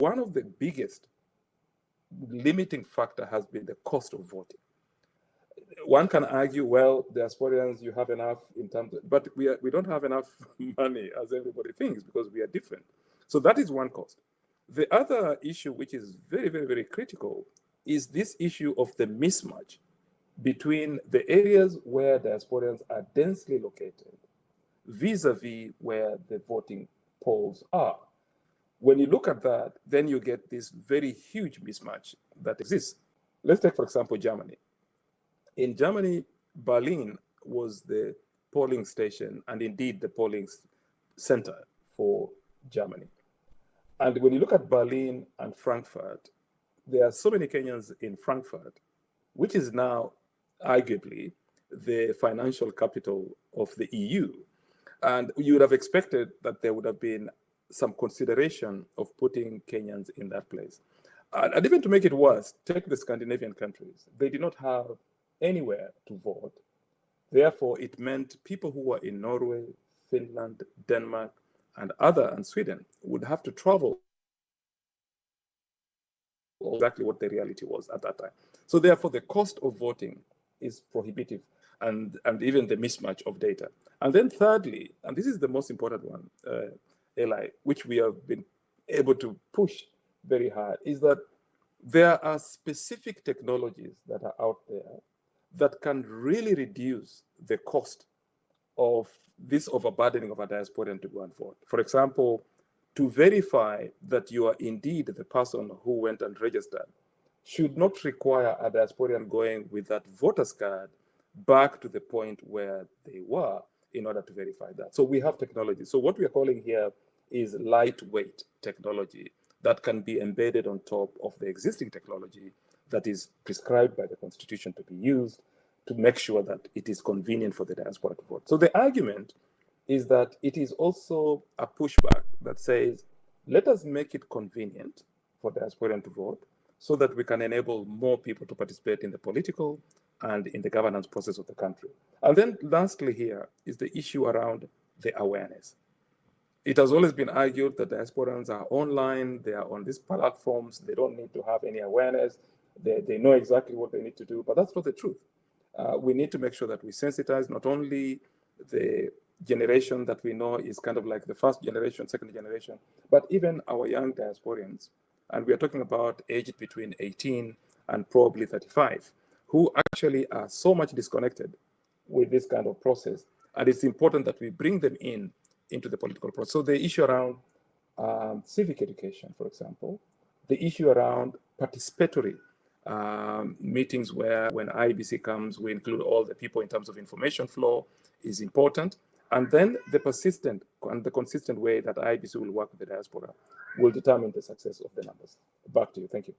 one of the biggest limiting factor has been the cost of voting. One can argue, well, diasporians, you have enough in terms of, but we don't have enough money as everybody thinks because we are different. So that is one cost. The other issue, which is very, very, very critical, is this issue of the mismatch between the areas where diasporians are densely located vis-a-vis where the voting polls are. When you look at that, then you get this very huge mismatch that exists. Let's take, for example, Germany. In Germany, Berlin was the polling station and indeed the polling center for Germany. And when you look at Berlin and Frankfurt, there are so many Kenyans in Frankfurt, which is now arguably the financial capital of the EU. And you would have expected that there would have been some consideration of putting Kenyans in that place. And even to make it worse, take the Scandinavian countries. They did not have anywhere to vote. Therefore, it meant people who were in Norway, Finland, Denmark, and Sweden would have to travel exactly what the reality was at that time. So therefore, the cost of voting is prohibitive and even the mismatch of data. And then thirdly, and this is the most important one, Eli, which we have been able to push very hard, is that there are specific technologies that are out there that can really reduce the cost of this overburdening of a diasporian to go and vote. For example, to verify that you are indeed the person who went and registered should not require a diasporian going with that voter's card back to the point where they were in order to verify that. So we have technology. So what we are calling here is lightweight technology that can be embedded on top of the existing technology that is prescribed by the Constitution to be used to make sure that it is convenient for the diaspora to vote. So the argument is that it is also a pushback that says, let us make it convenient for diasporians to vote so that we can enable more people to participate in the political and in the governance process of the country. And then lastly here is the issue around the awareness. It has always been argued that diasporans are online, they are on these platforms, they don't need to have any awareness, they know exactly what they need to do, but that's not the truth. We need to make sure that we sensitize not only the generation that we know is kind of like the first generation, second generation, but even our young diasporians. And we are talking about aged between 18 and probably 35, who actually are so much disconnected with this kind of process. And it's important that we bring them into the political process. So the issue around civic education, for example, the issue around participatory meetings where when IEBC comes, we include all the people in terms of information flow is important. And then the persistent and the consistent way that IEBC will work with the diaspora will determine the success of the numbers. Back to you. Thank you.